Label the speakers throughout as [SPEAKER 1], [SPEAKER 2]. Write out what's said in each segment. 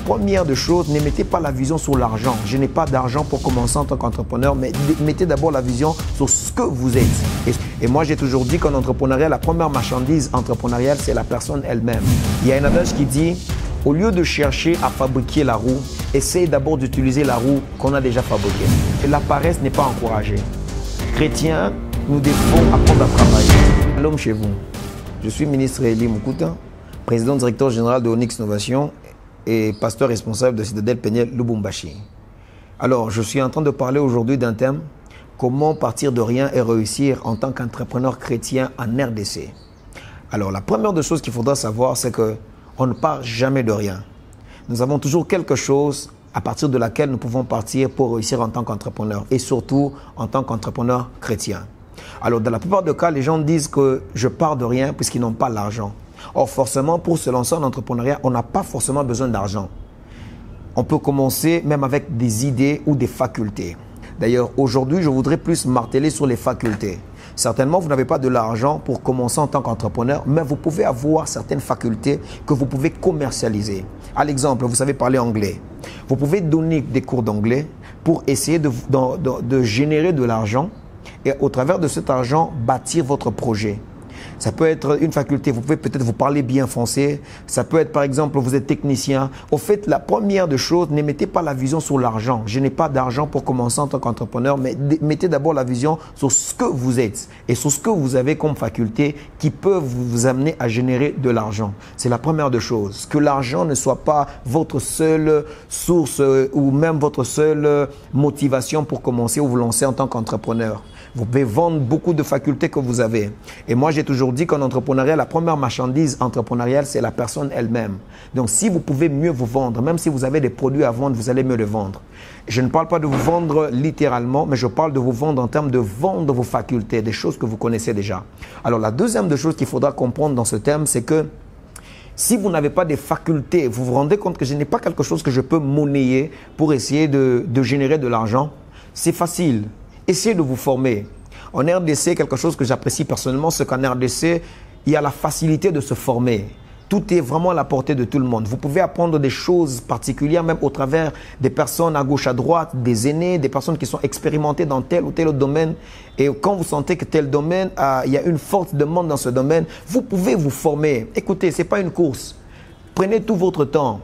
[SPEAKER 1] première des choses, ne mettez pas la vision sur l'argent. Je n'ai pas d'argent pour commencer en tant qu'entrepreneur, mais mettez d'abord la vision sur ce que vous êtes. Et moi, j'ai toujours dit qu'en entrepreneuriat, la première marchandise entrepreneuriale, c'est la personne elle-même. Il y a un adage qui dit, au lieu de chercher à fabriquer la roue, essayez d'abord d'utiliser la roue qu'on a déjà fabriquée. Et la paresse n'est pas encouragée. Chrétiens, nous devons apprendre à travailler. L'homme chez vous. Je suis ministre Eli Mukuta, président directeur général de Onyx Innovation et pasteur responsable de Citadelle Peniel Lubumbashi. Alors, je suis en train de parler aujourd'hui d'un thème, comment partir de rien et réussir en tant qu'entrepreneur chrétien en RDC. Alors, la première des choses qu'il faudra savoir, c'est qu'on ne part jamais de rien. Nous avons toujours quelque chose à partir de laquelle nous pouvons partir pour réussir en tant qu'entrepreneur et surtout en tant qu'entrepreneur chrétien. Alors, dans la plupart des cas, les gens disent que je pars de rien puisqu'ils n'ont pas l'argent. Or, forcément, pour se lancer en entrepreneuriat, on n'a pas forcément besoin d'argent. On peut commencer même avec des idées ou des facultés. D'ailleurs, aujourd'hui, je voudrais plus marteler sur les facultés. Certainement, vous n'avez pas de l'argent pour commencer en tant qu'entrepreneur, mais vous pouvez avoir certaines facultés que vous pouvez commercialiser. À l'exemple, vous savez parler anglais. Vous pouvez donner des cours d'anglais pour essayer de générer de l'argent et au travers de cet argent, bâtir votre projet. Ça peut être une faculté, vous pouvez peut-être vous parler bien français. Ça peut être par exemple, vous êtes technicien. Au fait, la première des choses, ne mettez pas la vision sur l'argent. Je n'ai pas d'argent pour commencer en tant qu'entrepreneur, mais mettez d'abord la vision sur ce que vous êtes et sur ce que vous avez comme faculté qui peuvent vous amener à générer de l'argent. C'est la première des choses. Que l'argent ne soit pas votre seule source ou même votre seule motivation pour commencer ou vous lancer en tant qu'entrepreneur. Vous pouvez vendre beaucoup de facultés que vous avez. Et moi, j'ai toujours dit qu'en entrepreneuriat, la première marchandise entrepreneuriale, c'est la personne elle-même. Donc, si vous pouvez mieux vous vendre, même si vous avez des produits à vendre, vous allez mieux les vendre. Je ne parle pas de vous vendre littéralement, mais je parle de vous vendre en termes de vendre vos facultés, des choses que vous connaissez déjà. Alors, la deuxième des choses qu'il faudra comprendre dans ce thème, c'est que si vous n'avez pas des facultés, vous vous rendez compte que je n'ai pas quelque chose que je peux monnayer pour essayer de générer de l'argent, c'est facile. Essayez de vous former. En RDC, quelque chose que j'apprécie personnellement, c'est qu'en RDC, il y a la facilité de se former. Tout est vraiment à la portée de tout le monde. Vous pouvez apprendre des choses particulières, même au travers des personnes à gauche, à droite, des aînés, des personnes qui sont expérimentées dans tel ou tel autre domaine. Et quand vous sentez que tel domaine, il y a une forte demande dans ce domaine, vous pouvez vous former. Écoutez, ce n'est pas une course. Prenez tout votre temps.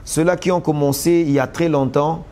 [SPEAKER 1] Ceux-là qui ont commencé il y a très longtemps,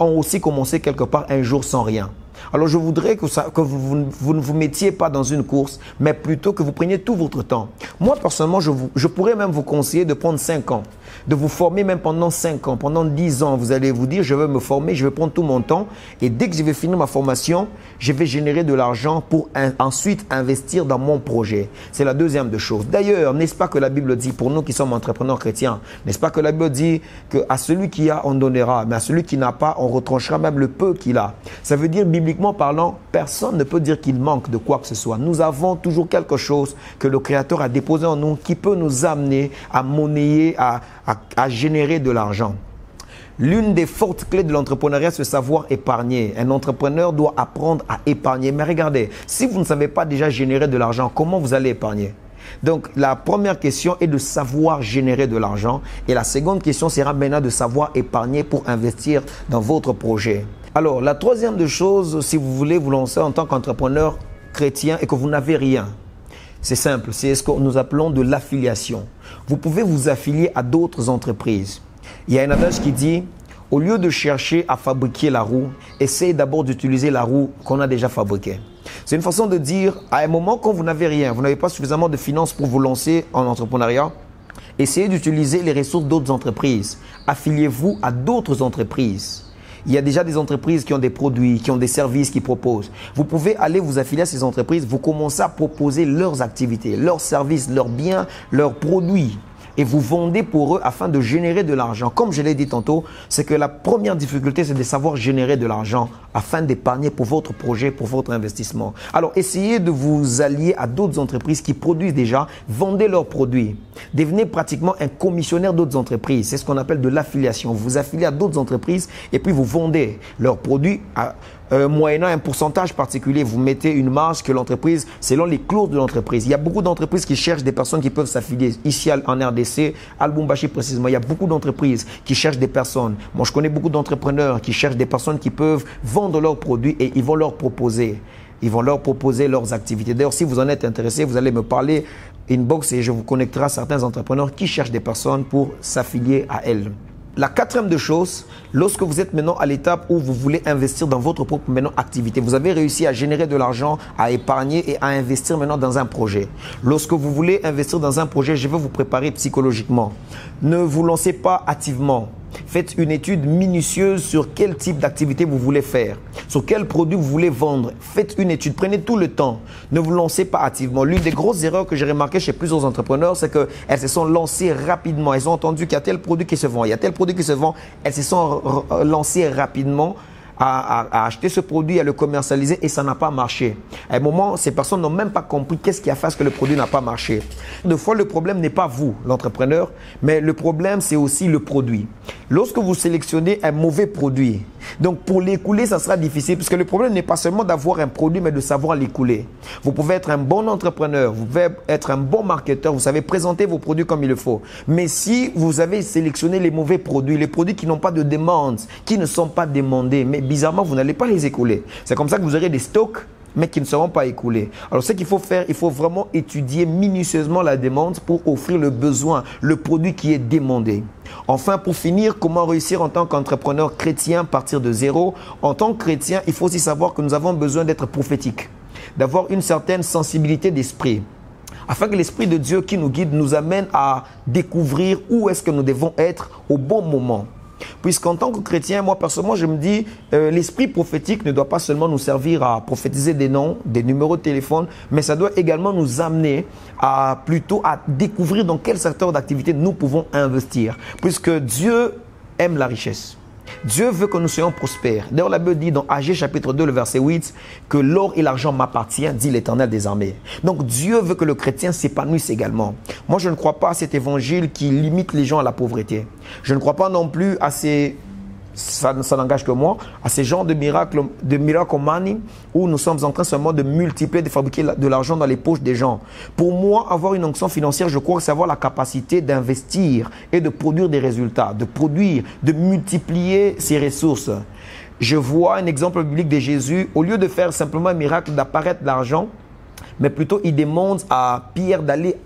[SPEAKER 1] ont aussi commencé quelque part un jour sans rien. Alors je voudrais que vous ne vous mettiez pas dans une course, mais plutôt que vous preniez tout votre temps. Moi personnellement, je pourrais même vous conseiller de prendre 5 ans, de vous former même pendant 5 ans, pendant 10 ans. Vous allez vous dire, je vais me former, je vais prendre tout mon temps et dès que je vais finir ma formation, je vais générer de l'argent pour ensuite investir dans mon projet. C'est la deuxième des choses. D'ailleurs, n'est-ce pas que la Bible dit, pour nous qui sommes entrepreneurs chrétiens, n'est-ce pas que la Bible dit qu'à celui qui a, on donnera, mais à celui qui n'a pas, on retranchera même le peu qu'il a. Ça veut dire, bibliquement parlant, personne ne peut dire qu'il manque de quoi que ce soit. Nous avons toujours quelque chose que le Créateur a déposé en nous qui peut nous amener à monnayer, à générer de l'argent. L'une des fortes clés de l'entrepreneuriat, c'est savoir épargner. Un entrepreneur doit apprendre à épargner. Mais regardez, si vous ne savez pas déjà générer de l'argent, comment vous allez épargner? Donc, la première question est de savoir générer de l'argent. Et la seconde question sera maintenant de savoir épargner pour investir dans votre projet. Alors, la troisième des choses, si vous voulez vous lancer en tant qu'entrepreneur chrétien et que vous n'avez rien, c'est simple, c'est ce que nous appelons de l'affiliation. Vous pouvez vous affilier à d'autres entreprises. Il y a un adage qui dit, au lieu de chercher à fabriquer la roue, essayez d'abord d'utiliser la roue qu'on a déjà fabriquée. C'est une façon de dire, à un moment quand vous n'avez rien, vous n'avez pas suffisamment de finances pour vous lancer en entrepreneuriat, essayez d'utiliser les ressources d'autres entreprises. Affiliez-vous à d'autres entreprises. Il y a déjà des entreprises qui ont des produits, qui ont des services qu'ils proposent. Vous pouvez aller vous affilier à ces entreprises, vous commencez à proposer leurs activités, leurs services, leurs biens, leurs produits. Et vous vendez pour eux afin de générer de l'argent. Comme je l'ai dit tantôt, c'est que la première difficulté, c'est de savoir générer de l'argent afin d'épargner pour votre projet, pour votre investissement. Alors, essayez de vous allier à d'autres entreprises qui produisent déjà, vendez leurs produits. Devenez pratiquement un commissionnaire d'autres entreprises. C'est ce qu'on appelle de l'affiliation. Vous vous affiliez à d'autres entreprises et puis vous vendez leurs produits moyennant un pourcentage particulier. Vous mettez une marge que l'entreprise, selon les clauses de l'entreprise. Il y a beaucoup d'entreprises qui cherchent des personnes qui peuvent s'affilier. Ici en RDC, à Lubumbashi précisément, il y a beaucoup d'entreprises qui cherchent des personnes. Moi, je connais beaucoup d'entrepreneurs qui cherchent des personnes qui peuvent vendre leurs produits et ils vont leur proposer. Ils vont leur proposer leurs activités. D'ailleurs, si vous en êtes intéressé, vous allez me parler inbox et je vous connecterai à certains entrepreneurs qui cherchent des personnes pour s'affilier à elles. La quatrième de choses, lorsque vous êtes maintenant à l'étape où vous voulez investir dans votre propre activité, vous avez réussi à générer de l'argent, à épargner et à investir maintenant dans un projet. Lorsque vous voulez investir dans un projet, je vais vous préparer psychologiquement. Ne vous lancez pas hâtivement. Faites une étude minutieuse sur quel type d'activité vous voulez faire, sur quel produit vous voulez vendre. Faites une étude, prenez tout le temps. Ne vous lancez pas hâtivement. L'une des grosses erreurs que j'ai remarquées chez plusieurs entrepreneurs, c'est qu'elles se sont lancées rapidement. Elles ont entendu qu'il y a tel produit qui se vend, il y a tel produit qui se vend. Elles se sont lancées rapidement à acheter ce produit, à le commercialiser et ça n'a pas marché. À un moment, ces personnes n'ont même pas compris qu'est-ce qui a fait que le produit n'a pas marché. Des fois, le problème n'est pas vous, l'entrepreneur, mais le problème, c'est aussi le produit. Lorsque vous sélectionnez un mauvais produit, donc pour l'écouler, ça sera difficile parce que le problème n'est pas seulement d'avoir un produit, mais de savoir l'écouler. Vous pouvez être un bon entrepreneur, vous pouvez être un bon marketeur, vous savez présenter vos produits comme il le faut. Mais si vous avez sélectionné les mauvais produits, les produits qui n'ont pas de demande, qui ne sont pas demandés, mais bizarrement, vous n'allez pas les écouler. C'est comme ça que vous aurez des stocks, mais qui ne seront pas écoulés. Alors, ce qu'il faut faire, il faut vraiment étudier minutieusement la demande pour offrir le besoin, le produit qui est demandé. Enfin, pour finir, comment réussir en tant qu'entrepreneur chrétien, partir de zéro? En tant que chrétien, il faut aussi savoir que nous avons besoin d'être prophétiques, d'avoir une certaine sensibilité d'esprit, afin que l'Esprit de Dieu qui nous guide nous amène à découvrir où est-ce que nous devons être au bon moment. Puisqu'en tant que chrétien, moi personnellement, je me dis, l'esprit prophétique ne doit pas seulement nous servir à prophétiser des noms, des numéros de téléphone, mais ça doit également nous amener à plutôt à découvrir dans quel secteur d'activité nous pouvons investir. Puisque Dieu aime la richesse. Dieu veut que nous soyons prospères. D'ailleurs, la Bible dit dans Agée chapitre 2, le verset 8, que l'or et l'argent m'appartiennent, dit l'Éternel des armées. Donc, Dieu veut que le chrétien s'épanouisse également. Moi, je ne crois pas à cet évangile qui limite les gens à la pauvreté. Je ne crois pas non plus à ces... Ça n'engage que moi, à ces genres de miracles money où nous sommes en train seulement de multiplier, de fabriquer de l'argent dans les poches des gens. Pour moi, avoir une onction financière, je crois que c'est avoir la capacité d'investir et de produire des résultats, de multiplier ses ressources. Je vois un exemple biblique de Jésus, au lieu de faire simplement un miracle d'apparaître l'argent, mais plutôt il demande à Pierre d'aller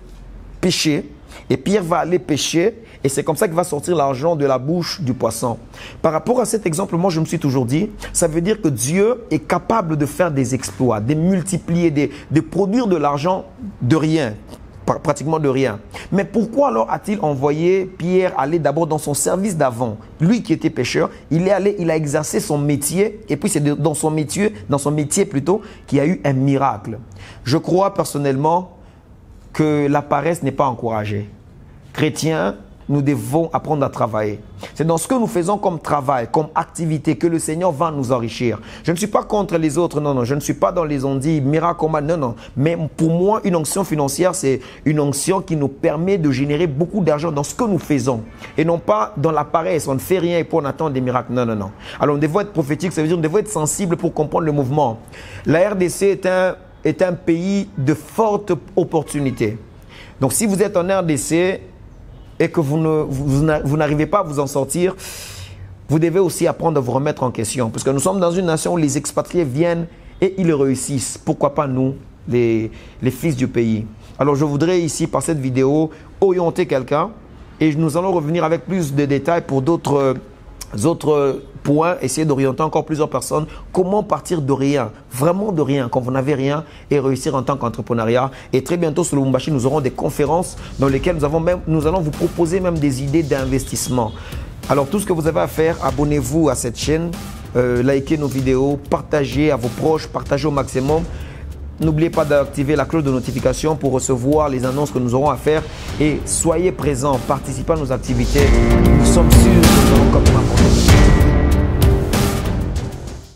[SPEAKER 1] pêcher. Et Pierre va aller pêcher et c'est comme ça qu'il va sortir l'argent de la bouche du poisson. Par rapport à cet exemple, moi je me suis toujours dit, ça veut dire que Dieu est capable de faire des exploits, de multiplier, de produire de l'argent de rien, pratiquement de rien. Mais pourquoi alors a-t-il envoyé Pierre aller d'abord dans son service d'avant? Lui qui était pêcheur, il est allé, il a exercé son métier et puis c'est dans son métier plutôt qu'il y a eu un miracle. Je crois personnellement que la paresse n'est pas encouragée. Chrétiens, nous devons apprendre à travailler. C'est dans ce que nous faisons comme travail, comme activité, que le Seigneur va nous enrichir. Je ne suis pas contre les autres, non, non. Je ne suis pas dans les ondits, miracles, non, non. Mais pour moi, une onction financière, c'est une onction qui nous permet de générer beaucoup d'argent dans ce que nous faisons. Et non pas dans la paresse, on ne fait rien et puis on attend des miracles. Non, non, non. Alors, nous devons être prophétiques, ça veut dire nous devons être sensibles pour comprendre le mouvement. La RDC est un pays de fortes opportunités. Donc, si vous êtes en RDC et que vous n'arrivez pas à vous en sortir, vous devez aussi apprendre à vous remettre en question. Parce que nous sommes dans une nation où les expatriés viennent et ils réussissent. Pourquoi pas nous, les fils du pays? Alors, je voudrais ici, par cette vidéo, orienter quelqu'un et nous allons revenir avec plus de détails pour d'autres points, essayer d'orienter encore plusieurs personnes. Comment partir de rien, vraiment de rien, quand vous n'avez rien et réussir en tant qu'entrepreneuriat. Et très bientôt sur Lubumbashi, nous aurons des conférences dans lesquelles nous allons vous proposer même des idées d'investissement. Alors tout ce que vous avez à faire, abonnez-vous à cette chaîne, likez nos vidéos, partagez à vos proches, partagez au maximum. N'oubliez pas d'activer la cloche de notification pour recevoir les annonces que nous aurons à faire et soyez présents, participez à nos activités. Nous sommes sûrs que nous allons comme